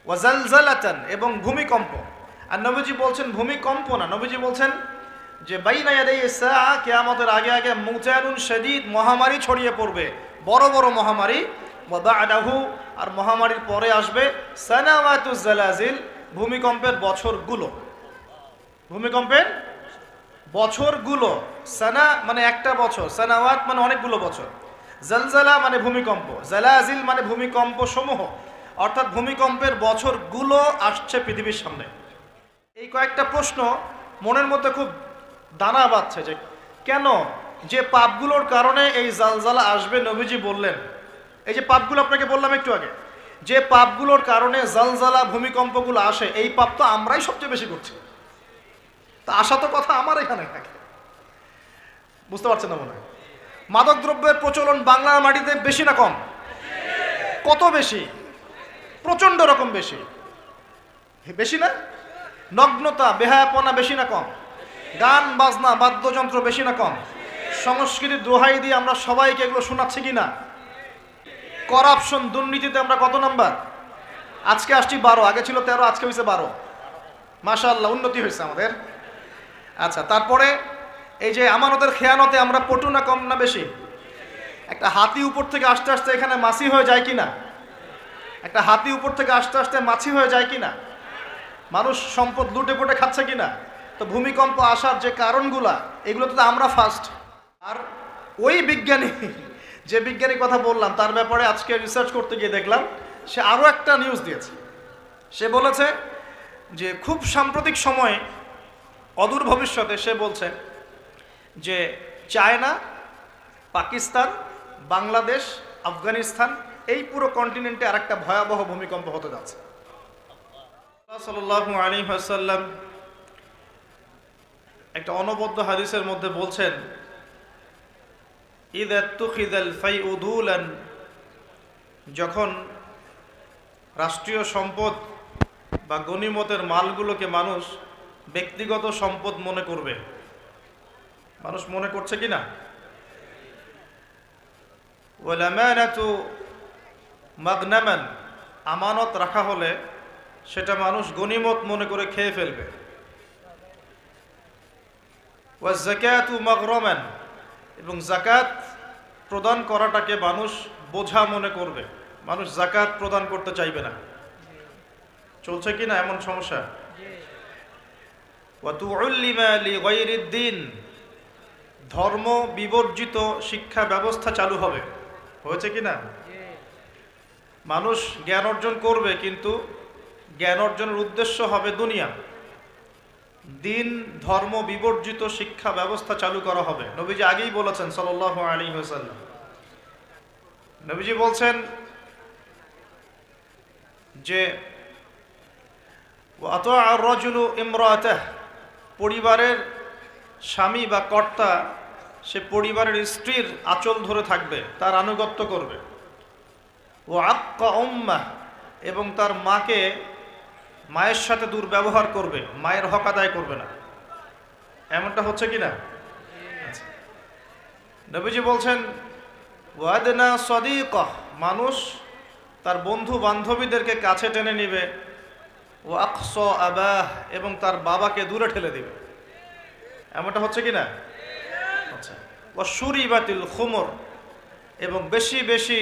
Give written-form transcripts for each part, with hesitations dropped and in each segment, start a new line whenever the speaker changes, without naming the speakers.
ওয়া জালজালাতান, এবং ভূমিকম্প। আর নবীজি বলছেন ভূমিকম্প না, নবীজি বলছেন যে বাইনা ইয়াদাই সাআ, কিয়ামতের আগে আগে মুতানুন শাদীদ, মহামারী ছড়িয়ে পড়বে, বড় বড় মহামারী। ওয়া বা'দাহু, আর মহামারীর পরে আসবে সানাওয়াতুজ জালাজিল, ভূমিকম্পের বছরগুলো। ভূমিকম্পের বছরগুলো। সানা মানে একটা বছর, সানাওয়াত মানে অনেকগুলো বছর, জালজালা মানে ভূমিকম্প, জালাজিল মানে ভূমিকম্প সমূহ, অর্থাৎ ভূমিকম্পের বছরগুলো আসছে পৃথিবীর সামনে। এই কয়েকটা প্রশ্ন মনের মধ্যে খুব দানা বাঁধছে যে কেন, যে পাপগুলোর কারণে এই জালজালা আসবে নবীজি বললেন। এই যে পাপগুলো আপনাকে বললাম একটু আগে, যে পাপগুলোর কারণে জালজালা ভূমিকম্পগুলো আসে, এই পাপ তো আমরাই সবচেয়ে বেশি করছি। তা আসা তো কথা আমার এখানে থাকে, বুঝতে পারছেন না মনে হয়? মাদক দ্রব্যের প্রচলন বাংলার মাটিতে বেশি না কম? কত বেশি? প্রচন্ড রকম বেশি। বেশি না? নগ্নতা, বেহায়াপনা বেশি না কম? গান বাজনা, বাদ্যযন্ত্র বেশি না কম? সংস্কৃতির দোহাই দিয়ে আমরা সবাইকে এগুলো শোনাচ্ছি কিনা? করাপশন, দুর্নীতিতে আমরা কত নাম্বার? আজকে আসছি 12, আগে ছিল 13, আজকে হয়েছে 12। মাশাআল্লাহ, উন্নতি হয়েছে আমাদের। আচ্ছা, তারপরে এই যে আমানতের খেয়ানতে আমরা পটু না কম না বেশি? একটা হাতি উপর থেকে আস্তে আস্তে এখানে মাছি হয়ে যায় কিনা? একটা হাতি উপর থেকে আস্তে আস্তে মাছি হয়ে যায় কিনা? মানুষ সম্পদ লুটে পুটে খাচ্ছে কিনা? তো ভূমিকম্প আসার যে কারণগুলা, এগুলো তো আমরা ফার্স্ট। আর ওই বিজ্ঞানী, যে বিজ্ঞানীর কথা বললাম, তার ব্যাপারে আজকে রিসার্চ করতে গিয়ে দেখলাম সে আরও একটা নিউজ দিয়েছে। সে বলেছে যে খুব সাম্প্রতিক সময়ে, অদূর ভবিষ্যতে, সে বলছে যে চায়না, পাকিস্তান, বাংলাদেশ, আফগানিস্তান, এই পুরো কন্টিনেন্টে আরেকটা ভয়াবহ ভূমিকম্প হতে যাচ্ছে। সাল্লাল্লাহু আলাইহি ওয়াসাল্লাম একটা অনবদ্য হাদিসের মধ্যে বলছেন, ইযা তুখিযাল ফাইউ দুলান, যখন রাষ্ট্রীয় সম্পদ বা গনিমতের মালগুলোকে মানুষ ব্যক্তিগত সম্পদ মনে করবে, মানুষ মনে করছে কিনা? ওয়াল আমানাতু মাগনামান, আমানত রাখা হলে সেটা মানুষ গনিমত মনে করে খেয়ে ফেলবে। ওয়াজ যাকাতু মাগরামান, এবং যাকাত প্রদান করাটাকে মানুষ বোঝা মনে করবে, মানুষ যাকাত প্রদান করতে চাইবে না। চলছে কিনা এমন সমস্যা? ওয়া তুউল্লিমা লিগাইরিদ দ্বীন, ধর্ম বিবর্জিত শিক্ষা ব্যবস্থা চালু হবে। হয়েছে কিনা? মানুষ জ্ঞান অর্জন করবে, কিন্তু জ্ঞান অর্জনের উদ্দেশ্য হবে দুনিয়া। দিন ধর্ম বিবর্জিত শিক্ষা ব্যবস্থা চালু করা হবে। নবীজি আগেই বলেছেন সাল্লাল্লাহু আলাইহি ওয়াসাল্লাম। নবীজি বলছেন যে ওয়াতা'a আর-রাজুলু ইমরাতাহ, পরিবারের স্বামী বা কর্তা সে পরিবারের স্ত্রীর আঁচল ধরে থাকবে, তার আনুগত্য করবে। ওয়া আক্কা উম্মাহ, এবং তার মাকে, মায়ের সাথে দুর্ব্যবহার করবে, মায়ের হক আদায় করবে না। এমনটা হচ্ছে কিনা? নবীজি বলছেন ওয়াদনা সাদিকাহ, মানুষ তার বন্ধু বান্ধবীদেরকে কাছে টেনে নিবে। ও আকসা আবাহ, এবং তার বাবাকে দূরে ঠেলে দিবে। এমনটা হচ্ছে কিনা? আচ্ছা। ও শুরিবাতিল খুমর, এবং বেশি বেশি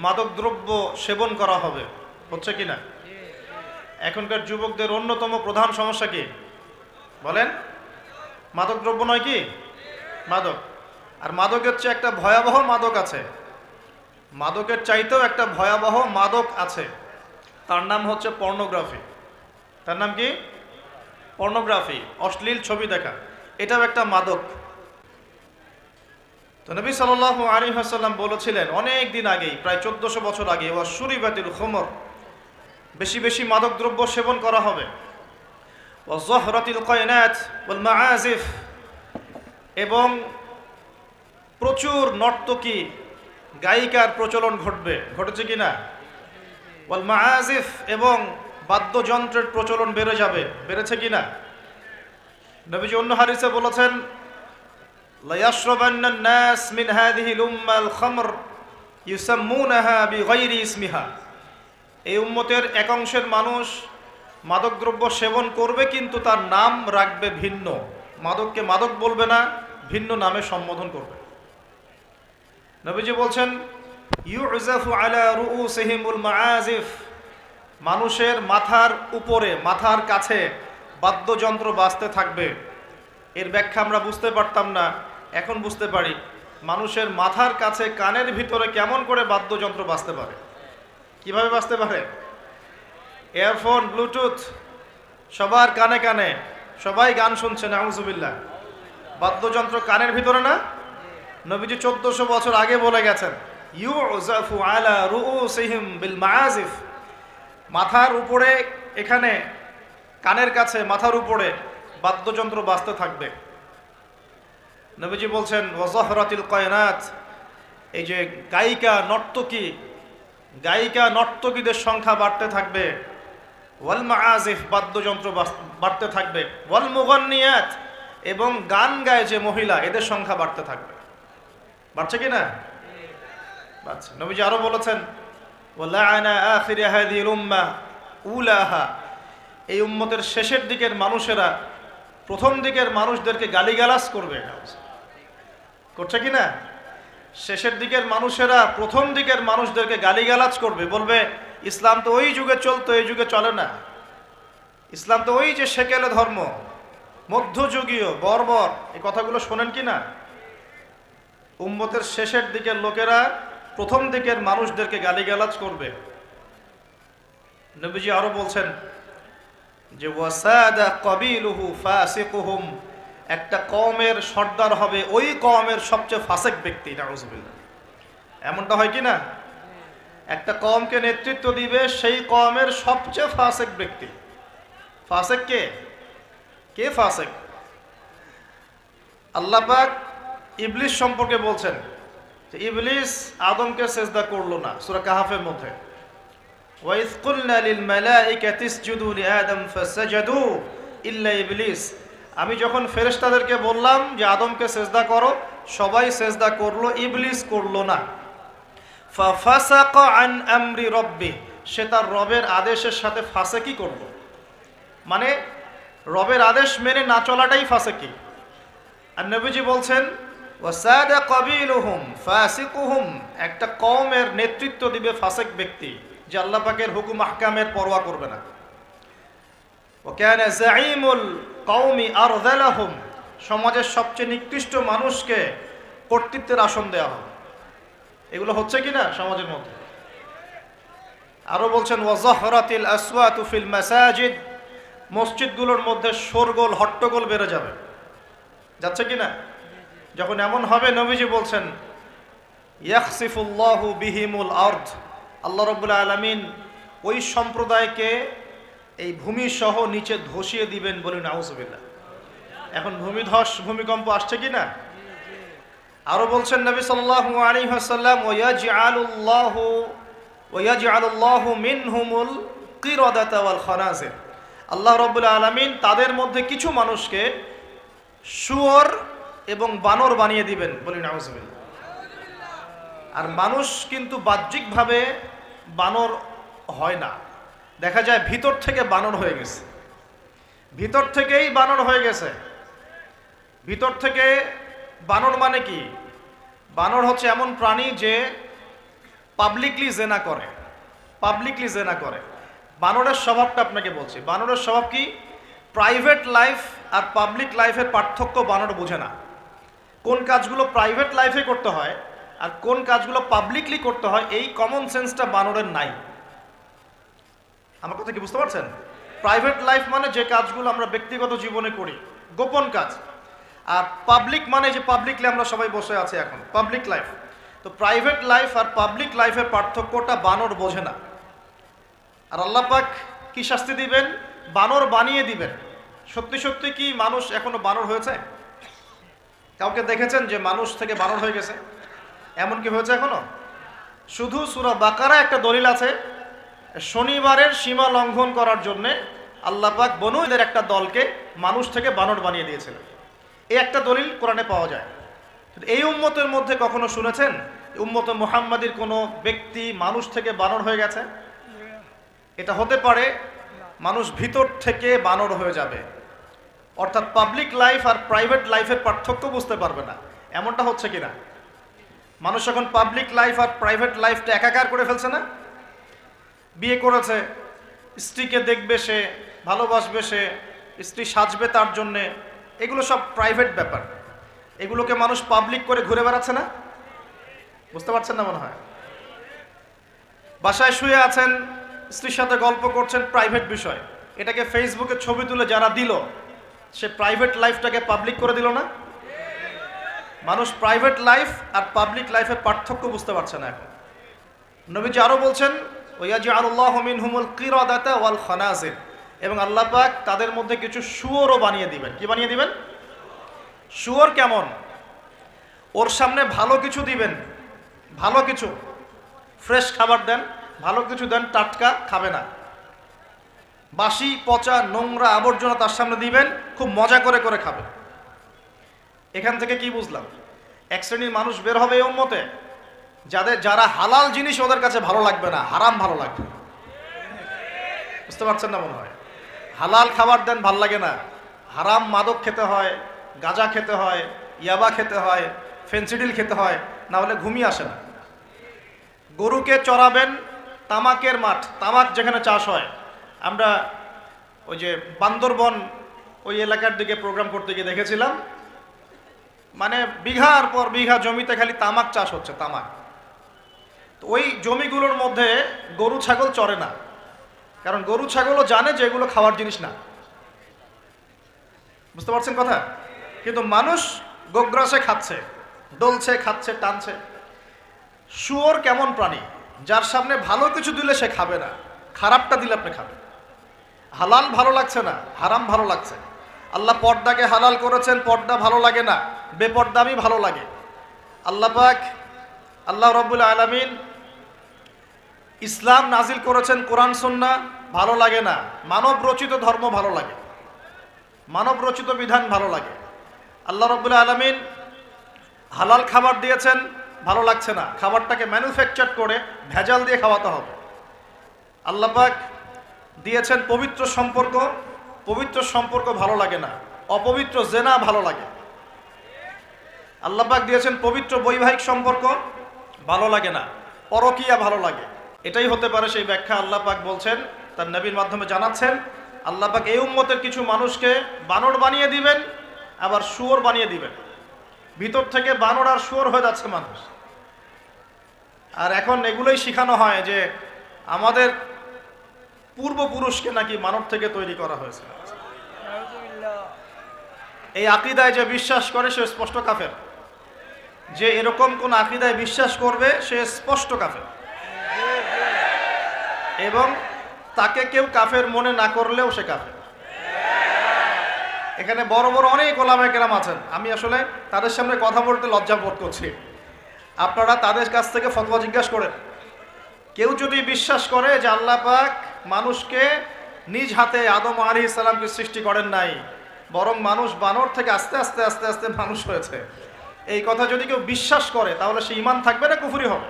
মাদকদ্রব্য সেবন করা হবে। হচ্ছে কিনা? এখনকার যুবকদের অন্যতম প্রধান সমস্যা কি বলেন? মাদকদ্রব্য নয় কি? মাদক। আর মাদকের চেয়ে একটা ভয়াবহ মাদক আছে, মাদকের চাইতেও একটা ভয়াবহ মাদক আছে, তার নাম হচ্ছে পর্নোগ্রাফি। তার নাম কি? পর্নোগ্রাফি, অশ্লীল ছবি দেখা। এটাও একটা মাদক। তো নবী সাল্লাল্লাহু আলাইহি ওয়াসাল্লাম বলেছিলেন অনেক দিন আগেই, প্রায় 1400 বছর আগে, ওয়া শুরিবাতিল খুমর, বেশি বেশি মাদকদ্রব্য সেবন করা হবে। ওয়া যহরাতিল কায়নাত ওয়াল মাআজিফ, এবং প্রচুর নর্তকী গায়িকার প্রচলন ঘটবে। ঘটেছে কিনা? ওয়াল মাআজিফ, এবং বাদ্যযন্ত্রের প্রচলন বেড়ে যাবে। বেড়েছে কিনা? নবীজি অন্য হাদিসে বলেছেন লা ইয়াশরাবান্না আন-নাস মিন হাযিহিল উম্মাল খামর ইউসাম্মুনাহা বিগাইরি ইসমিহা, এই উম্মতের এক অংশের মানুষ মাদকদ্রব্য সেবন করবে, কিন্তু তার নাম রাখবে ভিন্ন। মাদককে মাদক বলবে না, ভিন্ন নামে সম্বোধন করবে। নবীজি বলছেন ইউজাফু আলা রুউসিহিমুল মাআজিফ, মানুষের মাথার উপরে, মাথার কাছে বাদ্যযন্ত্র বাজতে থাকবে। এর ব্যাখ্যা আমরা বুঝতে পারতাম না, এখন বুঝতে পারি। মানুষের মাথার কাছে, কানের ভিতরে কেমন করে বাদ্যযন্ত্র বাজতে পারে, কিভাবে বাজতে পারে? ইয়ারফোন, ব্লুটুথ, সবার কানে কানে, সবাই গান শুনছে, নাউজুবিল্লাহ। বাদ্যযন্ত্র কানের ভিতরে না? নবীজি 1400 বছর আগে বলে গেছেন ইউজাফু আলা রুউসিহিম বিল মাআজিফ, মাথার উপরে, এখানে কানের কাছে, মাথার উপরে বাদ্যযন্ত্র বাজতে থাকবে। নবীজি বলছেন ওয়াজহরাতিল কায়নাত, এই যে গায়িকা নর্তকীদের সংখ্যা বাড়তে থাকবে। ওয়াল মাআজিফ, বাদ্যযন্ত্র বাড়তে থাকবে। ওয়াল মুগান্নিয়াত, এবং গান গায় যে মহিলা, এদের সংখ্যা বাড়তে থাকবে। বাড়ছে কি না? বাড়ছে। নবীজি আরো বলেছেন ওয়ালাআনা আখির হাযিহিল উম্মাহ উলাহা, এই উম্মতের শেষের দিকের মানুষেরা প্রথম দিকের মানুষদেরকে গালিগালাজ করবে। করছে কি না? শেষের দিকের মানুষেরা প্রথম দিকের মানুষদেরকে গালিগালাজ করবে, বলবে ইসলাম তো ওই যুগে চলতো, এই যুগে চলে না। ইসলাম তো ওই যে সেকেলে ধর্ম, মধ্যযুগীয়, বর্বর। এই কথাগুলো শোনেন কি না? উম্মতের শেষের দিকের লোকেরা প্রথম দিকের মানুষদেরকে গালিগালাজ করবে। নবীজি আরো বলছেন যে ওয়াসাদা কবিলুহু ফাসিকুহুম, একটা কওমের সর্দার হবে ওই কওমের সবচেয়ে ফাসিক ব্যক্তি। নাউজুবিল্লাহ। এমনটা হয় কি না? একটা কওমকে নেতৃত্ব দিবে সেই কওমের সবচেয়ে ফাসিক ব্যক্তি। ফাসিক কে? কে ফাসিক? আল্লাহ পাক ইবলিস সম্পর্কে বলছেন যে ইবলিস আদমকে সিজদা করলো না, সূরা কাহাফের মধ্যে। ওয়াইয কুলনা লিল মালাইকাতি ইসজুদু লিআদম ফাসাজাদু ইল্লা ইবলিস, আমি যখন ফেরেশতাদেরকে বললাম যে আদমকে সিজদা করো, সবাই সিজদা করলো, ইবলিস করলো না। ফাফাসাকা আন আমরি রব্বি, সে তার রবের আদেশের সাথে ফাসেকি করলো। মানে রবের আদেশ মেনে না চলাটাই ফাসেকি। আর নবীজি বলছেন ওয়াসাদা কবিলুহুম ফাসিকুহুম, একটা কওমের নেতৃত্ব দিবে ফাসিক ব্যক্তি, যে আল্লাহ পাকের হুকুম আহকামের পরোয়া করবে না। ওয়া কানা যাঈমুল কওমি আরযালাহুম, সমাজের সবচেয়ে নিকৃষ্ট মানুষকে কর্তৃত্বের আসন দেওয়া হবে। এগুলো হচ্ছে কি না সমাজের মধ্যে? আরো বলছেন ওয়াজহরাতিল আসওয়াতু ফিল মাসাজিদ, মসজিদগুলোর মধ্যে শোরগোল, হট্টগোল বেড়ে যাবে। যাচ্ছে কি না? যখন এমন হবে, নবীজি বলছেন ইয়াখসিফুল্লাহু বিহিমুল আরদ, আল্লাহ রাব্বুল আলামিন ওই সম্প্রদায়কে এই ভূমি সহ নিচে ধসিয়ে দিবেন। বলি নাউজুবিল্লাহ। এখন ভূমিকম্প আসছে কি না? আরো বলছেন নবী সাল্লাল্লাহু আলাইহি ওয়াসাল্লাম ওয়ায়াজআলুল্লাহু মিনহুমুল কিরাদাতা ওয়াল খানাজির, আল্লাহ রাব্বুল আলামিন তাদের মধ্যে কিছু মানুষকে শুয়োর এবং বানর বানিয়ে দিবেন। বলি নাউজুবিল্লাহ। আর মানুষ কিন্তু বাহ্যিকভাবে বানর হয় না, দেখা যায় ভিতর থেকে বানর হয়ে গেছে। ভিতর থেকেই বানর হয়ে গেছে। ভিতর থেকে বানর মানে কি? বানর হচ্ছে এমন প্রাণী যে পাবলিকলি জেনা করে। বানরের স্বভাবটা আপনাকে বলছি। বানরের স্বভাব কি? প্রাইভেট লাইফ আর পাবলিক লাইফের পার্থক্য বানর বোঝে না। কোন কাজগুলো প্রাইভেট লাইফে করতে হয় আর কোন কাজগুলো পাবলিকলি করতে হয়, এই কমন সেন্সটা বানরের নাই। আমার কথা কি বুঝতে পারছেন? প্রাইভেট লাইফ মানে যে কাজগুলো আমরা ব্যক্তিগত জীবনে করি, গোপন কাজ। আর পাবলিক মানে যে পাবলিকলি আমরা সবাই বসে আছি এখন, পাবলিক লাইফ। তো প্রাইভেট লাইফ আর পাবলিক লাইফের পার্থক্যটা বানর বোঝে না। আর আল্লাহ পাক কি শাস্তি দিবেন? বানর বানিয়ে দিবেন। সত্যি সত্যি কি মানুষ এখনো বানর হয়েছে? কাউকে দেখেছেন যে মানুষ থেকে বানর হয়ে গেছে? এমন কি হয়েছে এখনো? শুধু সূরা বাকারা একটা দলিল আছে, শনিবারের সীমা লঙ্ঘন করার জন্য আল্লাহ পাক বনু ইসরাঈলের একটা দলকে মানুষ থেকে বানর বানিয়ে দিয়েছিলেন। এই একটা দলিল কোরআনে পাওয়া যায়। এই উম্মতের মধ্যে কখনো শুনেছেন উম্মতে মুহাম্মাদির কোনো ব্যক্তি মানুষ থেকে বানর হয়ে গেছে? এটা হতে পারে মানুষ ভিতর থেকে বানর হয়ে যাবে, অর্থাৎ পাবলিক লাইফ আর প্রাইভেট লাইফের পার্থক্য বুঝতে পারবে না। এমনটা হচ্ছে কিনা? মানুষ এখন পাবলিক লাইফ আর প্রাইভেট লাইফটা একাকার করে ফেলছে না? বিয়ে করেছে, স্ত্রীকে দেখবে সে, ভালোবাসবে সে, স্ত্রী সাজবে তার জন্যে, এগুলো সব প্রাইভেট ব্যাপার। এগুলোকে মানুষ পাবলিক করে ঘুরে বেড়াচ্ছে না? বুঝতে পারছেন না মনে হয়? বাসায় শুয়ে আছেন, স্ত্রীর সাথে গল্প করছেন, প্রাইভেট বিষয়। এটাকে ফেসবুকে ছবি তুলে যারা দিল, সে প্রাইভেট লাইফটাকে পাবলিক করে দিল না? মানুষ প্রাইভেট লাইফ আর পাবলিক লাইফের পার্থক্য বুঝতে পারছে না এখন। নবীজি আরো বলছেন, ওয়াজআলুল্লাহু মিনহুমুল কিরাদাতা ওয়াল খানাজির, এবং আল্লাহ পাক তাদের মধ্যে কিছু শুয়োরও বানিয়ে দিবেন। কি বানিয়ে দিবেন? শুয়োর কেমন? ওর সামনে ভালো কিছু দিবেন, ভালো কিছু, ফ্রেশ খাবার দেন, ভালো কিছু দেন, টাটকা খাবে না। বাসি পচা নোংরা আবর্জনা তার সামনে দিবেন, খুব মজা করে করে খাবে। এখান থেকে কি বুঝলাম? এক শ্রেণীর মানুষ বের হবে এই উম্মতে, যারা হালাল জিনিস ওদের কাছে ভালো লাগবে না, হারাম ভালো লাগবে। বুঝতে পারছেন না মনে হয়? হালাল খাবার দেন, ভাল লাগে না, হারাম মাদক খেতে হয়, গাঁজা খেতে হয়, ইয়াবা খেতে হয়, ফেন্সিডিল খেতে হয়, না হলে ঘুমিয়ে আসে না। গরুকে চড়াবেন তামাকের মাঠ, তামাক যেখানে চাষ হয়। আমরা ওই যে বান্দরবন ওই এলাকার দিকে প্রোগ্রাম করতে গিয়ে দেখেছিলাম, মানে বিঘার পর বিঘা জমিতে খালি তামাক চাষ হচ্ছে, তামাক। তো ওই জমিগুলোর মধ্যে গরু ছাগল চড়ে না, কারণ গরু ছাগলও জানে যে এগুলো খাওয়ার জিনিস না। বুঝতে পারছেন কথা? কিন্তু মানুষ গোগ্রাসে খাচ্ছে, ডলছে, খাচ্ছে, টানছে। শুয়োর কেমন প্রাণী? যার সামনে ভালো কিছু দিলে সে খাবে না, খারাপটা দিলে আপনি খাবেন। হালাল ভালো লাগছে না, হারাম ভালো লাগছে। আল্লাহ পর্দাকে হালাল করেছেন, পর্দা ভালো লাগে না, বেপর্দামি ভালো লাগে। আল্লাহ পাক, আল্লাহ রাব্বুল আলামিন ইসলাম নাজিল করেছেন, কোরআন সুন্নাহ ভালো লাগে না, মানব রচিত ধর্ম ভালো লাগে, মানব রচিত বিধান ভালো লাগে। আল্লাহ রাব্বুল আলামিন হালাল খাবার দিয়েছেন, ভালো লাগছে না, খাবারটাকে ম্যানুফ্যাকচার করে ভেজাল দিয়ে খাওয়াতে হবে। আল্লাহ পাক দিয়েছেন পবিত্র সম্পর্ক, পবিত্র সম্পর্ক ভালো লাগে না, অপবিত্র জেনা ভালো লাগে। আল্লাহ পাক দিয়েছেন পবিত্র বৈবাহিক সম্পর্ক, ভালো লাগে না, পরকীয়া ভালো লাগে। এটাই হতে পারে সেই ব্যাখ্যা আল্লাহ পাক বলছেন, তার নবীর মাধ্যমে জানাচ্ছেন। আল্লাহ পাক এই উম্মতের কিছু মানুষকে বানর বানিয়ে দিবেন, আবার শুয়োর বানিয়ে দিবেন। ভিতর থেকে বানর আর শুয়োর হয়ে যাচ্ছে মানুষ। আর এখন এগুলোই শেখানো হয় যে আমাদের পূর্বপুরুষকে নাকি মানব থেকে তৈরি করা হয়েছে। এই আকীদায় যে বিশ্বাস করে সে স্পষ্ট কাফের। যে এরকম কোন আকীদায় বিশ্বাস করবে সে স্পষ্ট কাফের, এবং তাকে কেউ কাফের মনে না করলেও সে কাফের। এখানে বড় বড় অনেক ওলামায়ে কেরাম আছেন, আমি আসলে তাদের সামনে কথা বলতে লজ্জা বোধ করছি। আপনারা তাদের কাছ থেকে ফতোয়া জিজ্ঞাসা করেন। কেউ যদি বিশ্বাস করে যে আল্লাহ পাক মানুষকে নিজ হাতে আদম আলাইহিস সালামকে সৃষ্টি করেন নাই, বরং মানুষ বানর থেকে আস্তে আস্তে আস্তে আস্তে মানুষ হয়েছে, এই কথা যদি কেউ বিশ্বাস করে, তাহলে সে ঈমান থাকবে না কুফরি হবে?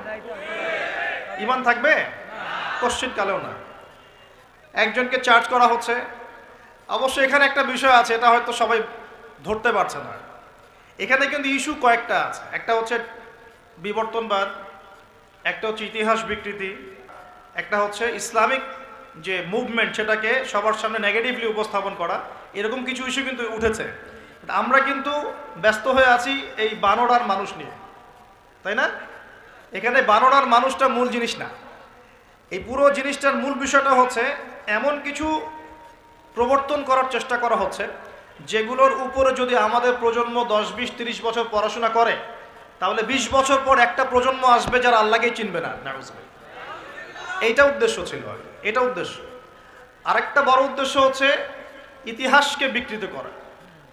ঈমান থাকবে? কোশ্চিন কালেও না। একজনকে চার্জ করা হচ্ছে। অবশ্যই এখানে একটা বিষয় আছে, এটা হয়তো সবাই ধরতে পারছে না। এখানে কিন্তু ইস্যু কয়েকটা আছে। একটা হচ্ছে বিবর্তনবাদ, একটা হচ্ছে ইতিহাস বিকৃতি, একটা হচ্ছে ইসলামিক যে মুভমেন্ট সেটাকে সবার সামনে নেগেটিভলি উপস্থাপন করা। এরকম কিছু ইস্যু কিন্তু উঠেছে। আমরা কিন্তু ব্যস্ত হয়ে আছি এই বানর আর মানুষ নিয়ে, তাই না? এখানে বানর আর মানুষটা মূল জিনিস না। এই পুরো জিনিসটার মূল বিষয়টা হচ্ছে এমন কিছু প্রবর্তন করার চেষ্টা করা হচ্ছে যেগুলোর উপরে যদি আমাদের প্রজন্ম 10, 20, 30 বছর পড়াশোনা করে, তাহলে 20 বছর পর একটা প্রজন্ম আসবে যারা আল্লাহকেই চিনবে না। এইটা উদ্দেশ্য ছিল, এটা উদ্দেশ্য। আরেকটা বড় উদ্দেশ্য হচ্ছে ইতিহাসকে বিকৃত করা।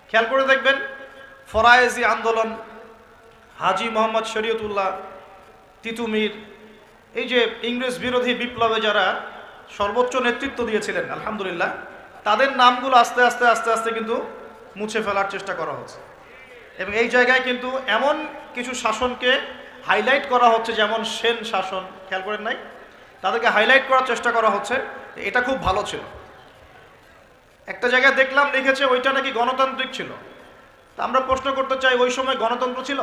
খেয়াল করে দেখবেন, ফরায়েজি আন্দোলন, হাজী মোহাম্মদ শরীয়তুল্লাহ, তিতুমির, এই যে ইংরেজ বিরোধী বিপ্লবে যারা সর্বোচ্চ নেতৃত্ব দিয়েছিলেন, আলহামদুলিল্লাহ, তাদের নামগুলো আস্তে আস্তে আস্তে আস্তে কিন্তু মুছে ফেলার চেষ্টা করা হচ্ছে। এবং এই জায়গায় কিন্তু এমন কিছু শাসনকে হাইলাইট করা হচ্ছে, যেমন সেন শাসন, খেয়াল করেন নাই? তাদেরকে হাইলাইট করার চেষ্টা করা হচ্ছে এটা খুব ভালো ছিল। একটা জায়গায় দেখলাম লিখেছে ওইটা নাকি গণতান্ত্রিক ছিল। তা আমরা প্রশ্ন করতে চাই, ওই সময় গণতন্ত্র ছিল?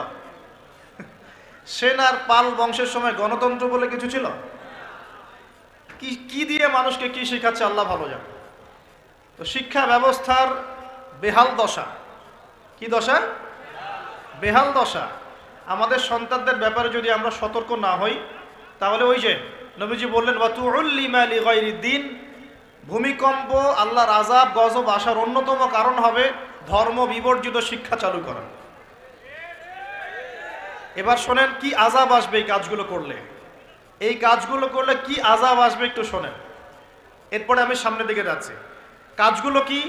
সেন আর পাল বংশের সময় গণতন্ত্র বলে কিছু ছিল? কি দিয়ে মানুষকে কি শেখাচ্ছে আল্লাহ ভালো জানে। তো শিক্ষা ব্যবস্থার বেহাল দশা। কি দশা? বেহাল দশা। আমাদের সন্তানদের ব্যাপারে যদি আমরা সতর্ক না হই, তাহলে ওই যে নবীজি বললেন ওয়াতুউল্লিমা লিগাইরিদ্দিন, ভূমিকম্প, আল্লাহর আযাব গজব আসার অন্যতম কারণ হবে ধর্ম বিবর্জিত শিক্ষা চালু করা। এবার শোনেন কি আযাব আসবে এই কাজগুলো করলে। এই কাজগুলো করলে কি আযাব আসবে একটু শোনেন, এরপরে আমি সামনের দিকে যাচ্ছি। কাজগুলো কি?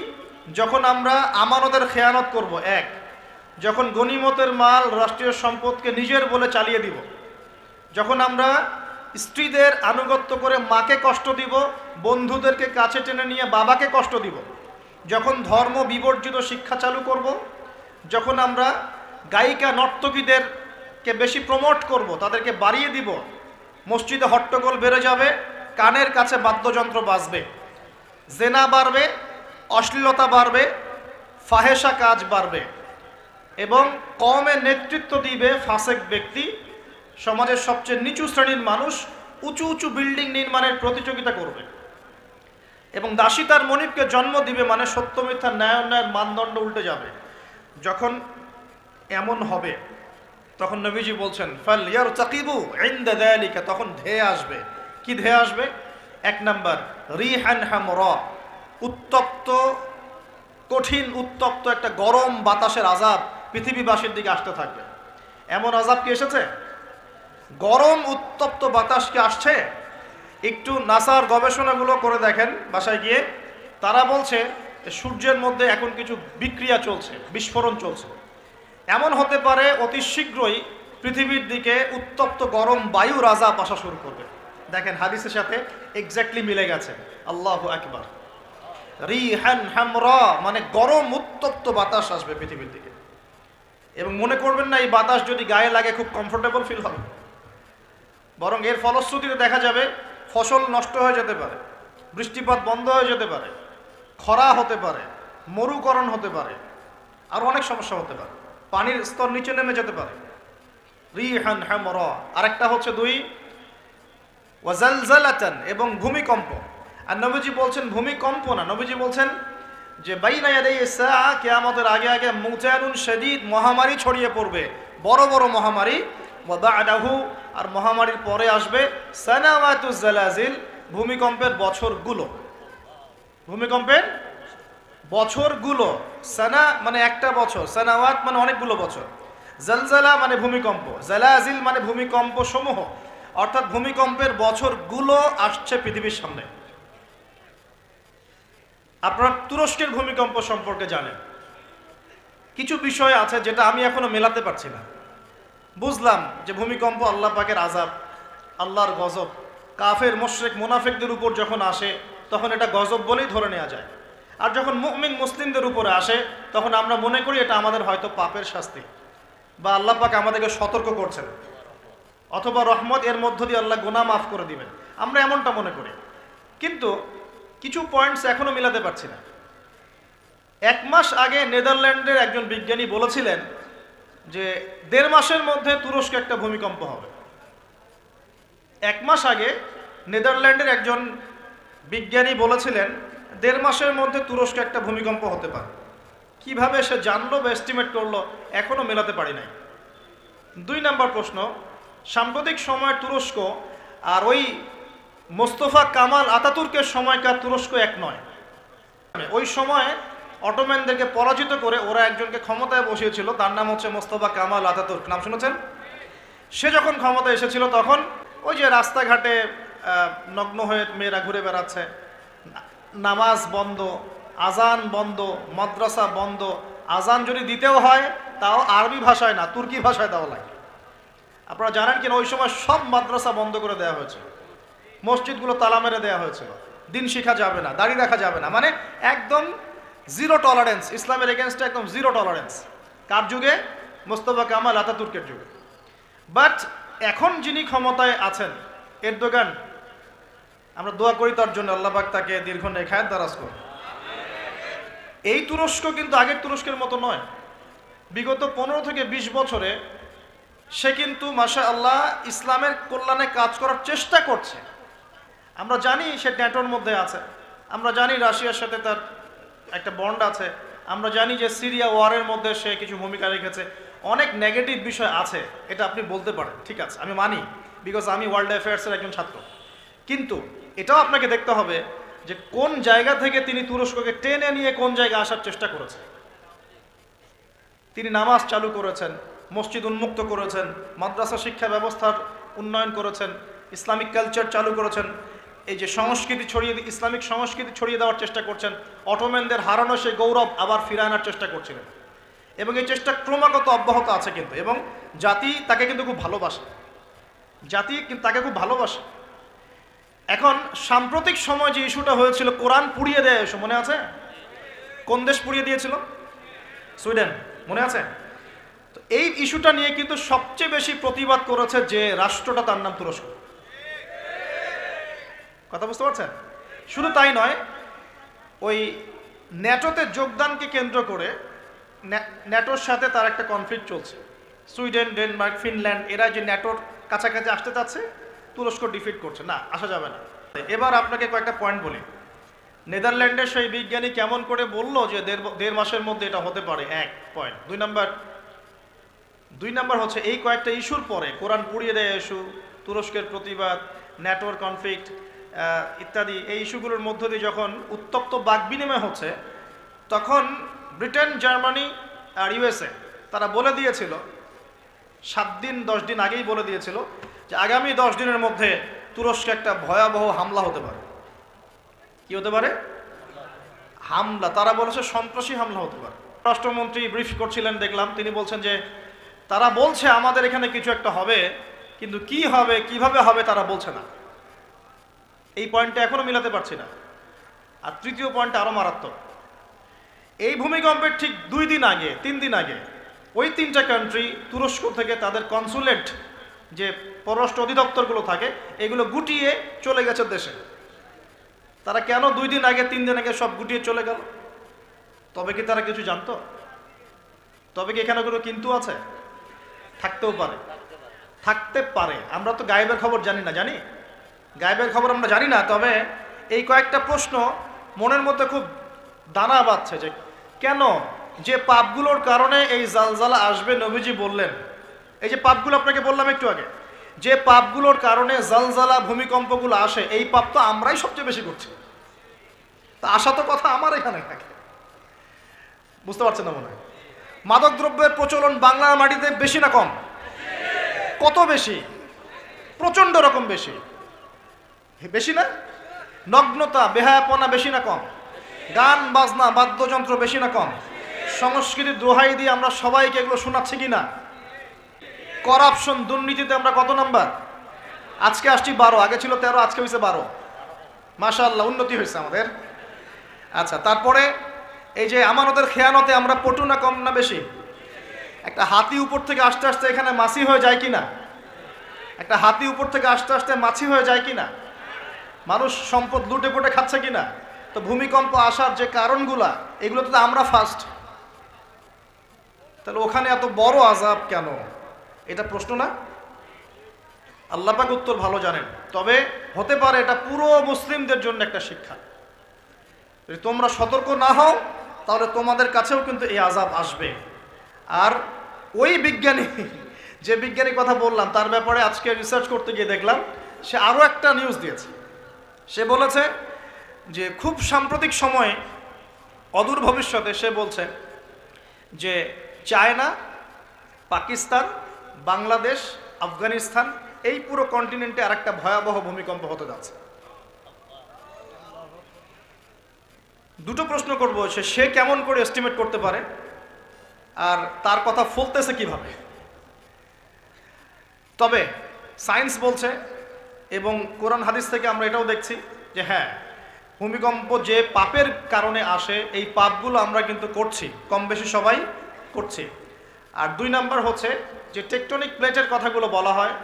যখন আমরা আমানতের খেয়ানত করব, এক, যখন গনিমতের মাল রাষ্ট্রীয় সম্পদকে নিজের বলে চালিয়ে দিব, যখন আমরা স্ত্রীদের আনুগত্য করে মাকে কষ্ট দিব, বন্ধুদেরকে কাছে টেনে নিয়ে বাবাকে কষ্ট দিব, যখন ধর্ম বিবর্জিত শিক্ষা চালু করব, যখন আমরা গায়িকা নর্তকীদেরকে বেশি প্রমোট করব, তাদেরকে বাড়িয়ে দিব, মসজিদে হট্টগোল বেড়ে যাবে, কানের কাছে বাদ্যযন্ত্র বাজবে, জেনা বাড়বে, অশ্লীলতা বাড়বে, ফাহেসা কাজ বাড়বে, এবং কমে নেতৃত্ব দিবে ফাসেক ব্যক্তি, সমাজের সবচেয়ে নিচু শ্রেণীর মানুষ উঁচু উঁচু বিল্ডিং নির্মাণের প্রতিযোগিতা করবে, এবং দাসী তার মনিবকে জন্ম দিবে, মানে সত্য মিথ্যা ন্যায় অন্যায়ের মানদণ্ড উল্টে যাবে। যখন এমন হবে তখন নবীজি বলছেন ফালইয়ারতাকিবু ইনদা যালিকা, তখন ধেয়ে আসবে। কি ধেয়ে আসবে? এক নাম্বার রিহান হামরা, উত্তপ্ত, কঠিন উত্তপ্ত একটা গরম বাতাসের আযাব পৃথিবীবাসীর দিকে আসতে থাকবে। এমন আযাব কি এসেছে? গরম উত্তপ্ত বাতাস কি আসছে? একটু নাসার গবেষণাগুলো করে দেখেন বাসায় গিয়ে। তারা বলছে সূর্যের মধ্যে এখন কিছু বিক্রিয়া চলছে, বিস্ফোরণ চলছে। এমন হতে পারে অতি শীঘ্রই পৃথিবীর দিকে উত্তপ্ত গরম বায়ুর আযাব আসা শুরু করবে। দেখেন হাদিসের সাথে এক্স্যাক্টলি মিলে গেছে। আল্লাহু আকবার। রিহান হামরা মানে গরম উত্তপ্ত বাতাস আসবে পৃথিবীর দিকে, এবং মনে করবেন না এই বাতাস যদি গায়ে লাগে খুব কমফোর্টেবল ফিল হবে, বরং এর ফলশ্রুতিতে দেখা যাবে ফসল নষ্ট হয়ে যেতে পারে, বৃষ্টিপাত বন্ধ হয়ে যেতে পারে, খরা হতে পারে, মরুকরণ হতে পারে, আর অনেক সমস্যা হতে পারে, পানির স্তর নিচে নেমে যেতে পারে। রিহান হামরা। আরেকটা হচ্ছে দুই, ওয়াজালজালাতান, এবং ভূমিকম্প। আর নবীজি বলছেন ভূমিকম্প না, নবীজি বলছেন যে বাইনা ইয়াদাইস সাআ, কিয়ামতের আগে আগে মুতানুন শাদীদ, মহামারী ছড়িয়ে পড়বে, বড় বড় মহামারী। ওয়া বা'দাহু, আর মহামারীর পরে আসবে সানাওয়াতুজ জালাজিল, ভূমিকম্পের বছরগুলো। ভূমিকম্পের বছরগুলো। সানা মানে একটা বছর, সানাওয়াত মানে অনেকগুলো বছর, জালজালা মানে ভূমিকম্প, জালাজিল মানে ভূমিকম্প সমূহ, অর্থাৎ ভূমিকম্পের বছরগুলো আসছে পৃথিবীর সামনে। আপনারা তুরস্কের ভূমিকম্প সম্পর্কে জানেন। কিছু বিষয় আছে যেটা আমি এখনো মেলাতে পারছি না। বুঝলাম যে ভূমিকম্প আল্লাহ পাকের আযাব, আল্লাহর গজব। কাফের মুশরিক মুনাফিকদের উপর যখন আসে তখন এটা গজব বলেই ধরে নেওয়া যায়, আর যখন মুমিন মুসলিমদের উপরে আসে তখন আমরা মনে করি এটা আমাদের হয়তো পাপের শাস্তি, বা আল্লাহ পাক আমাদেরকে সতর্ক করছেন, অথবা রহমত, এর মধ্য দিয়ে আল্লাহ গুনাহ মাফ করে দিবেন, আমরা এমনটা মনে করি। কিন্তু কিছু পয়েন্টস এখনো মিলাতে পারছি না। 1 মাস আগে নেদারল্যান্ডের একজন বিজ্ঞানী বলেছিলেন যে 1.5 মাসের মধ্যে তুরস্কে একটা ভূমিকম্প হবে। 1 মাস আগে নেদারল্যান্ডের একজন বিজ্ঞানী বলেছিলেন 1.5 মাসের মধ্যে তুরস্কে একটা ভূমিকম্প হতে পারে। কিভাবে সে জানলো বা এস্টিমেট করলো এখনো মেলাতে পারি নাই। 2 নম্বর প্রশ্ন, সাম্প্রতিক সময় তুরস্ক আর ওই মোস্তফা কামাল আতাতুর্কের সময়কার তুরস্ক এক নয়। ওই সময়ে অটোম্যানদেরকে পরাজিত করে ওরা একজনকে ক্ষমতায় বসিয়েছিল, তার নাম হচ্ছে মোস্তফা কামাল আতাতুর্ক, নাম শুনেছেন? সে যখন ক্ষমতায় এসেছিল তখন ওই যে রাস্তাঘাটে নগ্ন হয়ে মেয়েরা ঘুরে বেড়াচ্ছে, নামাজ বন্ধ, আজান বন্ধ, মাদ্রাসা বন্ধ, আজান যদি দিতেও হয় তাও আরবি ভাষায় না, তুর্কি ভাষায় দেওয়া লাগে। আপনারা জানেন কিনা ওই সময় সব মাদ্রাসা বন্ধ করে দেওয়া হয়েছিল, মসজিদগুলো তালা মেরে দেওয়া হয়েছিল, দিন শিখা যাবে না, দাড়ি রাখা যাবে না, মানে একদম জিরো টলারেন্স, ইসলামের এগেনস্টে একদম জিরো টলারেন্স। কার যুগে? মোস্তফা কামাল আতাতুর্কের যুগে। বাট এখন যিনি ক্ষমতায় আছেন এরদোগান, আমরা দোয়া করি তার জন্য, আল্লাহ পাক তাকে দীর্ঘ নেখায়াত দারাজ করুন। এই তুরস্ক কিন্তু আগের তুরস্কের মতো নয়। বিগত 15 থেকে 20 বছরে সে কিন্তু মাশাআল্লাহ ইসলামের কল্যাণে কাজ করার চেষ্টা করছে। আমরা জানি সে ন্যাটোর মধ্যে আছে, আমরা জানি রাশিয়ার সাথে তার একটা বন্ড আছে, আমরা জানি যে সিরিয়া ওয়ারের মধ্যে সে কিছু ভূমিকা রেখেছে। অনেক নেগেটিভ বিষয় আছে, এটা আপনি বলতে পারেন, ঠিক আছে, আমি মানি, বিকজ আমি ওয়ার্ল্ড অ্যাফেয়ার্সের একজন ছাত্র। কিন্তু এটাও আপনাকে দেখতে হবে যে কোন জায়গা থেকে তিনি তুরস্ককে টেনে নিয়ে কোন জায়গায় আসার চেষ্টা করেছে। তিনি নামাজ চালু করেছেন, মসজিদ উন্মুক্ত করেছেন, মাদ্রাসা শিক্ষা ব্যবস্থার উন্নয়ন করেছেন, ইসলামিক কালচার চালু করেছেন, এই যে সংস্কৃতি ছড়িয়ে ইসলামিক সংস্কৃতি ছড়িয়ে দেওয়ার চেষ্টা করছেন, অটোম্যানদের হারানো সেই গৌরব আবার ফিরে আনার চেষ্টা করছিলেন। এবং এই চেষ্টা ক্রমাগত অব্যাহত আছে কিন্তু, এবং জাতি তাকে কিন্তু খুব ভালোবাসে, জাতি কিন্তু তাকে খুব ভালোবাসে। এখন সাম্প্রতিক সময় যে ইস্যুটা হয়েছিল কোরআন পুড়িয়ে দেয়, এসো মনে আছে? কোন দেশ পুড়িয়ে দিয়েছিল? সুইডেন, মনে আছে? তো এই ইস্যুটা নিয়ে কিন্তু সবচেয়ে বেশি প্রতিবাদ করেছে যে রাষ্ট্রটা, তার নাম তুরস্ক। কথা বুঝতে পারছেন? শুধু তাই নয়, ওই ন্যাটোতে যোগদানকে কেন্দ্র করে ন্যাটোর সাথে তার একটা কনফ্লিক্ট চলছে। সুইডেন, ডেনমার্ক, ফিনল্যান্ড এরা যে ন্যাটোর কাছাকাছি আসতে চাচ্ছে, তুরস্ক ডিফিট করছে, না আসা যাবে না। এবার আপনাকে কয়েকটা পয়েন্ট বলি। নেদারল্যান্ডের সেই বিজ্ঞানী কেমন করে বললো যে দেড় মাসের মধ্যে এটা হতে পারে, এক পয়েন্ট। দুই নাম্বার হচ্ছে এই কয়েকটা ইস্যুর পরে কোরআন পুড়িয়ে দেয় ইস্যু, তুরস্কের প্রতিবাদ, ন্যাটোর কনফ্লিক্ট ইত্যাদি, এই ইস্যুগুলোর মধ্য দিয়ে যখন উত্তপ্ত বাক বিনিময় হচ্ছে, তখন ব্রিটেন, জার্মানি আর ইউএসএ তারা বলে দিয়েছিল 7 দিন 10 দিন আগেই বলে দিয়েছিল যে আগামী 10 দিনের মধ্যে তুরস্কে একটা ভয়াবহ হামলা হতে পারে। কি হতে পারে? হামলা। তারা বলেছে সন্ত্রাসী হামলা হতে পারে। রাষ্ট্রমন্ত্রী ব্রিফ করছিলেন, দেখলাম তিনি বলছেন যে তারা বলছে আমাদের এখানে কিছু একটা হবে, কিন্তু কি হবে, কিভাবে হবে তারা বলছে না। এই পয়েন্টটা এখনো মিলাতে পারছি না। আর তৃতীয় পয়েন্টটা আরো মারাত্মক। এই ভূমিকম্পের ঠিক 2 দিন আগে, 3 দিন আগে ওই 3টা কান্ট্রি তুরস্ক থেকে তাদের কনসুলেট, যে পররাষ্ট্র অধিদপ্তরগুলো থাকে, এগুলো গুটিয়ে চলে গেছে দেশে। তারা কেন 2 দিন আগে 3 দিন আগে সব গুটিয়ে চলে গেল? তবে কি তারা কিছু জানতো? তবে কি এখানে কোনো কিন্তু আছে? থাকতেও পারে, থাকতে পারে। আমরা তো গায়েবের খবর জানি না, জানি গায়েবের খবর আমরা জানি না। তবে এই কয়েকটা প্রশ্ন মনের মধ্যে খুব দানা বাঁধছে যে কেন, যে পাপগুলোর কারণে এই জালজালা আসবে নবীজি বললেন। এই যে পাপগুলো আপনাকে বললাম একটু আগে, যে পাপগুলোর কারণে জালজালা ভূমিকম্পগুলো আসে, এই পাপ তো আমরাই সবচেয়ে বেশি করছি। তা আসা তো কথা আমার এখানে থাকে, বুঝতে পারছেন না মনে হয়? মাদকদ্রব্যের প্রচলন বাংলার মাটিতে বেশি না কম? কত বেশি? প্রচন্ড রকম বেশি। বেশি না? নগ্নতা, বেহায়াপনা বেশি না কম? গান বাজনা, বাদ্যযন্ত্র বেশি না কম? সংস্কৃতির দোহাই দিয়ে আমরা সবাইকে এগুলো শোনাচ্ছি কিনা? করাপশন, দুর্নীতিতে আমরা কত নাম্বার? আজকে আসছি 12, আগে ছিল 13, আজকে হয়েছে 12। মাশাআল্লাহ, উন্নতি হয়েছে আমাদের। আচ্ছা, তারপরে এই যে আমানতের খেয়ানতে আমরা পটু না কম না বেশি? একটা হাতি উপর থেকে আস্তে আস্তে এখানে মাছি হয়ে যায় কিনা? একটা হাতি উপর থেকে আস্তে আস্তে মাছি হয়ে যায় কিনা? মানুষ সম্পদ লুটে পুটে খাচ্ছে কিনা? তো ভূমিকম্প আসার যে কারণগুলা, এগুলো তো আমরা ফার্স্ট। তাহলে ওখানে এত বড় আযাব কেন? এটা প্রশ্ন না? আল্লাহ পাক উত্তর ভালো জানেন। তবে হতে পারে এটা পুরো মুসলিমদের জন্য একটা শিক্ষা। যদি তোমরা সতর্ক না হও তাহলে তোমাদের কাছেও কিন্তু এই আযাব আসবে। আর ওই বিজ্ঞানী, যে বিজ্ঞানীর কথা বললাম, তার ব্যাপারে আজকে রিসার্চ করতে গিয়ে দেখলাম সে আরও একটা নিউজ দিয়েছে। সে বলেছে যে খুব সাম্প্রতিক সময়ে, অদূর ভবিষ্যতে, সে বলছে যে চায়না, পাকিস্তান, বাংলাদেশ, আফগানিস্তান, এই পুরো কন্টিনেন্টে আরেকটা ভয়াবহ ভূমিকম্প হতে যাচ্ছে। দুটো প্রশ্ন করবো, সে কেমন করে এস্টিমেট করতে পারে আর তার কথা ফলতেছে কিভাবে? তবে সায়েন্স বলছে, এবং কোরআন হাদিস থেকে আমরা এটাও দেখছি যে হ্যাঁ, ভূমিকম্প যে পাপের কারণে আসে, এই পাপগুলো আমরা কিন্তু করছি, কম বেশি সবাই করছি। আর 2 নাম্বার হচ্ছে যে টেকটনিক প্লেটের কথাগুলো বলা হয়,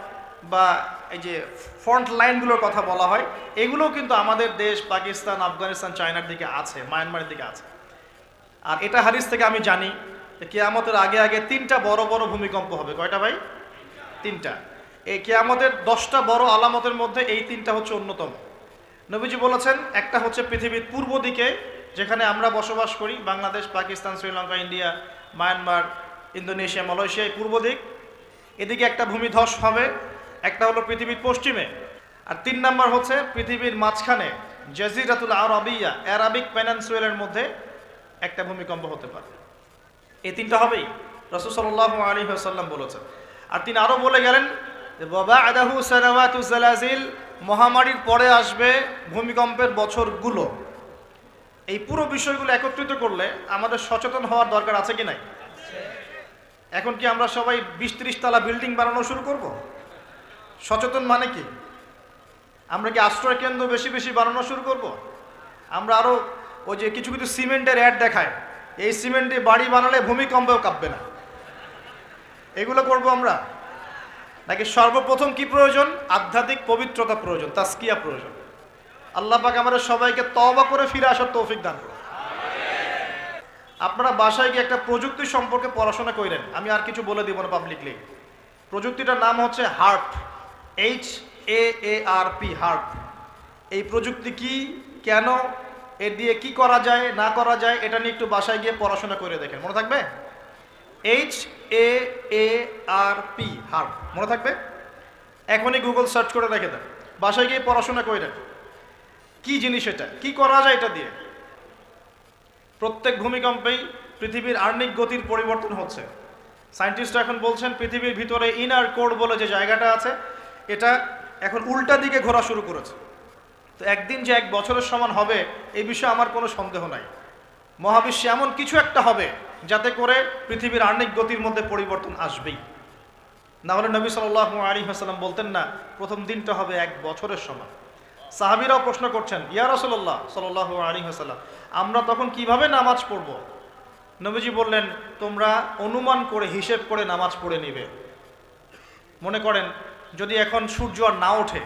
বা এই যে ফ্রন্ট লাইনগুলোর কথা বলা হয়, এগুলোও কিন্তু আমাদের দেশ পাকিস্তান, আফগানিস্তান, চায়নার দিকে আছে, মায়ানমারের দিকে আছে। আর এটা হাদিস থেকে আমি জানি যে কিয়ামতের আগে আগে 3টা বড় বড় ভূমিকম্প হবে। কয়টা ভাই? 3টা। এই কিয়ামতের 10টা বড় আলামতের মধ্যে এই 3টা হচ্ছে অন্যতম। নবীজি বলেছেন, একটা হচ্ছে পৃথিবীর পূর্ব দিকে যেখানে আমরা বসবাস করি, Bangladesh, Pakistan, Sri Lanka, India, Myanmar, Indonesia, Malaysia, এই পূর্ব দিক, এদিকে একটা ভূমিধস হবে। একটা হলো পৃথিবীর পশ্চিমে। আর 3 নাম্বার হচ্ছে পৃথিবীর মাঝখানে জাজিরাতুল আরবিয়া, আরাবিক পেনিনসুলার মধ্যে একটা ভূমিকম্প হতে পারে। এই 3টা হবেই, রাসূল সাল্লাল্লাহু আলাইহি ওয়াসাল্লাম বলেছেন। আর তিনি আরো বলে গেলেন যে বাবাদাহু সানাওয়াতু জালাজিল, মহামারীর পরে আসবে ভূমিকম্পের বছরগুলো। এই পুরো বিষয়গুলো একত্রিত করলে আমাদের সচেতন হওয়ার দরকার আছে কি নাই? এখন কি আমরা সবাই 20-30 তলা বিল্ডিং বানানো শুরু করব? সচেতন মানে কি? আমরা কি আশ্রয় কেন্দ্র বেশি বেশি বানানো শুরু করব? আমরা আরো ওই যে কিছু কিছু সিমেন্টের অ্যাড দেখায়, এই সিমেন্টে বাড়ি বানালে ভূমিকম্পেও কাঁপবে না, এগুলো করব আমরা? নাকি সর্বপ্রথম কি প্রয়োজন? আধ্যাত্মিক পবিত্রতা প্রয়োজন, তাসকিয়া প্রয়োজন। আল্লাহ পাক আমাদের সবাইকে তওবা করে ফিরে আসার তৌফিক দান করুন। আপনারা বাসায় গিয়ে একটা প্রযুক্তি সম্পর্কে পড়াশোনা করেন, আমি আর কিছু বলে দিব না পাবলিকলি। প্রযুক্তিটার নাম হচ্ছে হার্প, HAARP, হার্প। এই প্রযুক্তি কি, কেন, এর দিয়ে কি করা যায় না করা যায়, এটা নিয়ে একটু বাসায় গিয়ে পড়াশোনা করে দেখেন, মনে থাকবে? HAARP, হার্প, মনে থাকবে? এখনই গুগল সার্চ করে রেখে দেন, বাসায় গিয়ে পড়াশোনা করেন কি জিনিস এটা, কি করা যায় এটা দিয়ে। প্রত্যেক ভূমিকম্পেই পৃথিবীর আর্নিক গতির পরিবর্তন হচ্ছে। সায়েন্টিস্টরা এখন বলছেন পৃথিবীর ভিতরে ইনার কোর বলে যে জায়গাটা আছে, এটা এখন উল্টা দিকে ঘোরা শুরু করেছে। তো একদিন যে 1 বছরের সমান হবে এই বিষয়ে আমার কোনো সন্দেহ নাই। মহাবিশ্বে এমন কিছু একটা হবে যাতে করে পৃথিবীর আর্নিক গতির মধ্যে পরিবর্তন আসবেই। না হলে নবী সাল্লাল্লাহু আলাইহি ওয়াসাল্লাম বলতেন না প্রথম দিনটা হবে 1 বছরের সমান। সাহাবীরাও প্রশ্ন করছেন, ইয়া রাসূলুল্লাহ সাল্লাল্লাহু আলাইহি ওয়াসাল্লাম, আমরা তখন কিভাবে নামাজ পড়ব? নবীজি বললেন, তোমরা অনুমান করে হিসেব করে নামাজ পড়ে নিবে। মনে করেন যদি এখন সূর্য আর না ওঠে,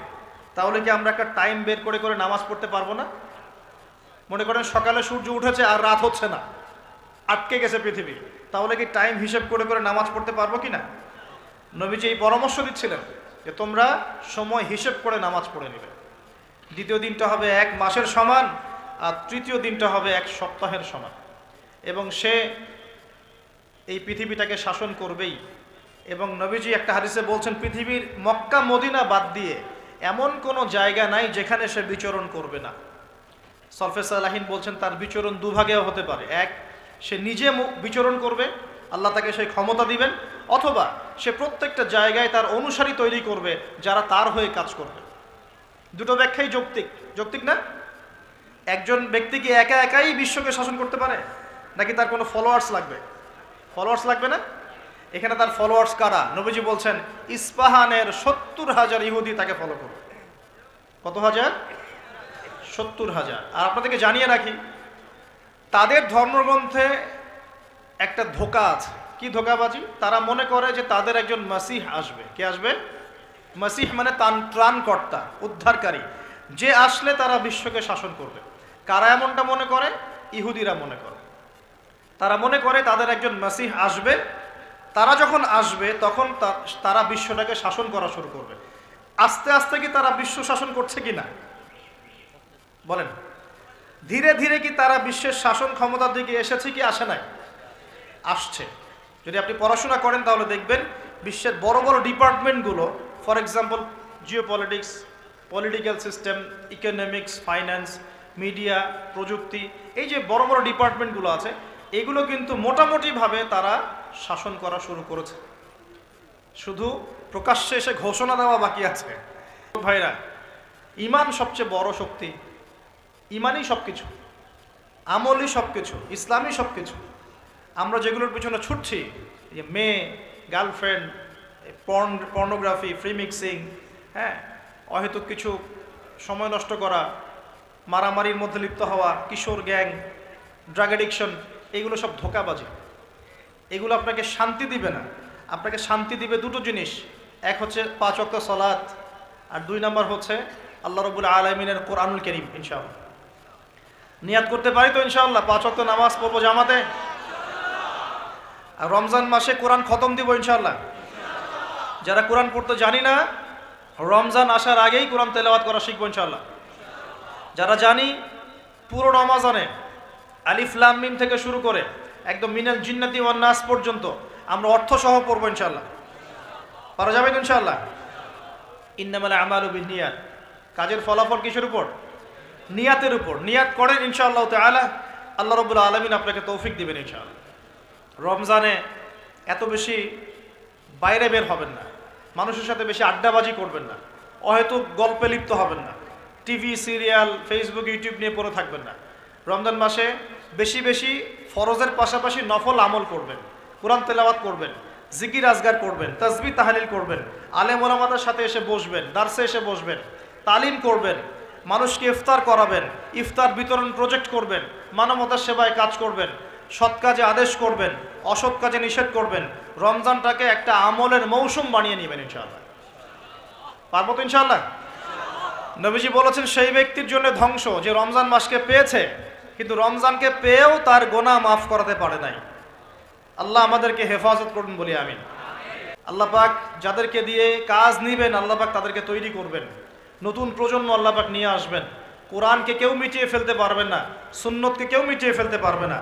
তাহলে কি আমরা একটা টাইম বের করে করে নামাজ পড়তে পারবো না? মনে করেন সকালে সূর্য উঠেছে আর রাত হচ্ছে না, আটকে গেছে পৃথিবী, তাহলে কি টাইম হিসেব করে করে নামাজ পড়তে পারবো কি না? নবীজি এই পরামর্শ দিচ্ছিলেন যে তোমরা সময় হিসেব করে নামাজ পড়ে নেবে। দ্বিতীয় দিনটা হবে 1 মাসের সমান, আর তৃতীয় দিনটা হবে 1 সপ্তাহের সমান। এবং সে এই পৃথিবীটাকে শাসন করবেই। এবং নবীজি একটা হাদিসে বলছেন, পৃথিবীর মক্কা মদিনা বাদ দিয়ে এমন কোনো জায়গা নাই যেখানে সে বিচরণ করবে না। সলফে সালাহিন বলছেন তার বিচরণ দুভাগেও হতে পারে। এক, সে নিজে বিচরণ করবে, আল্লাহ তাকে সেই ক্ষমতা দিবেন, অথবা সে প্রত্যেকটা জায়গায় তার অনুসারী তৈরি করবে যারা তার হয়ে কাজ করবে। দুটো ব্যাখ্যাই যৌক্তিক, যৌক্তিক না? একজন ব্যক্তি কি একা একাই বিশ্বকে শাসন করতে পারে, নাকি তার কোনো ফলোয়ার্স লাগবে? ফলোয়ার্স লাগবে না? এখানে তার ফলোয়ার্স কারা? নবীজি বলছেন ইস্পাহানের 70,000 ইহুদি তাকে ফলো করবে। কত হাজার? 70,000। আর আপনাদেরকে জানিয়ে রাখি, তাদের ধর্মগ্রন্থে একটা ধোঁকা আছে। কি ধোঁকাবাজি? তারা মনে করে যে তাদের একজন মাসিহ আসবে। কে আসবে? মাসিহ মানে ত্রাণকর্তা, উদ্ধারকারী, যে আসলে তারা বিশ্বকে শাসন করবে। কারা এমনটা মনে করে? ইহুদিরা মনে করে। তারা মনে করে তাদের একজন মাসিহ আসবে, তারা যখন আসবে তখন তারা বিশ্বটাকে শাসন করা শুরু করবে। আস্তে আস্তে কি তারা বিশ্ব শাসন করছে কি না বলেন? ধীরে ধীরে কি তারা বিশ্বের শাসন ক্ষমতার দিকে এসেছে কি আসে নাই? আসছে। যদি আপনি পড়াশোনা করেন তাহলে দেখবেন বিশ্বের বড় বড় ডিপার্টমেন্টগুলো, for example geopolitics, political system, economics, finance, media, প্রযুক্তি, এই যে বড় বড় ডিপার্টমেন্টগুলো আছে, এগুলো কিন্তু মোটামুটিভাবে তারা শাসন করা শুরু করেছে। শুধু প্রকাশ্যে এসে ঘোষণা দেওয়া বাকি আছে। ভাইরা, ঈমান সবচেয়ে বড় শক্তি। ঈমানই সব কিছু, আমলই সব কিছু, ইসলামই সব কিছু। আমরা যেগুলোর পিছনে ছুটছি, যে মেয়ে, গার্লফ্রেন্ড, পর্নোগ্রাফি, ফ্রি মিক্সিং, হ্যাঁ, অহেতুক কিছু সময় নষ্ট করা, মারামারির মধ্যে লিপ্ত হওয়া, কিশোর গ্যাং, ড্রাগ অ্যাডিকশন, এগুলো সব ধোঁকাবাজি। এগুলো আপনাকে শান্তি দিবে না। আপনাকে শান্তি দিবে দুটো জিনিস। এক হচ্ছে 5 ওয়াক্ত সালাত, আর 2 নম্বর হচ্ছে আল্লাহ রাব্বুল আলামিনের কোরআনুল কারীম ইনশাআল্লাহ। নিয়াত করতে পারি তো ইনশাআল্লাহ 5 ওয়াক্ত নামাজ পড়বো জামাতে, আর রমজান মাসে কোরআন খতম দিব ইনশাআল্লাহ। যারা কোরআন পড়তে জানি না, রমজান আসার আগেই কোরআন তেলাওয়াত করা শিখবো ইনশাআল্লাহ। যারা জানি, পুরো রমাজানে আলিফ লাম মিম থেকে শুরু করে একদম মিনাল জিন্নাতি ওয়ান নাস পর্যন্ত আমরা অর্থ সহ পড়বো ইনশাআল্লাহ। পারা যাবে ইনশাআল্লাহ। ইন্নামাল আমালু বিন্নিয়াত, কাজের ফলাফল কিসের উপর? নিয়াতের উপর। নিয়াত করেন ইনশাআল্লাহ তাআলা, আল্লাহ রাব্বুল আলামিন আপনাকে তৌফিক দিবেন ইনশাআল্লাহ। রমজানে এত বেশি বাইরে বের হবেন না, মানুষের সাথে বেশি আড্ডাবাজি করবেন না, অহেতুক গল্পে লিপ্ত হবেন না, টিভি সিরিয়াল ফেসবুক ইউটিউব নিয়ে পড়ে থাকবেন না। রমজান মাসে বেশি বেশি ফরজের পাশাপাশি নফল আমল করবেন, কোরআন তেলাওয়াত করবেন, জিকির আজগার করবেন, তাসবিহ তাহলিল করবেন, আলেম ওলামাদের সাথে এসে বসবেন, দার্সে এসে বসবেন, তালিম করবেন, মানুষকে ইফতার করাবেন, ইফতার বিতরণ প্রজেক্ট করবেন, মানবতার সেবায় কাজ করবেন, সৎ কাজে আদেশ করবেন, অসৎ কাজে নিষেধ করবেন। রমজানটাকে একটা আমলের মৌসুম বানিয়ে নেবেন ইনশাআল্লাহ। পারবো তো ইনশাআল্লাহ? নবীজি বলেছেন সেই ব্যক্তির জন্য ধ্বংস যে রমজান মাসকে পেয়েছে কিন্তু রমজানকে পেয়েও তার গোনাহ মাফ করাতে পারে নাই। আল্লাহ আমাদেরকে হেফাজত করুন বলি আমিন। আল্লাহ পাক যাদেরকে দিয়ে কাজ নিবেন আল্লাহ পাক তাদেরকে তৈরি করবেন, নতুন প্রজন্ম আল্লাহ পাক নিয়ে আসবেন। কোরআনকে কেউ মিটিয়ে ফেলতে পারবে না, সুন্নতকে কেউ মিটিয়ে ফেলতে পারবে না।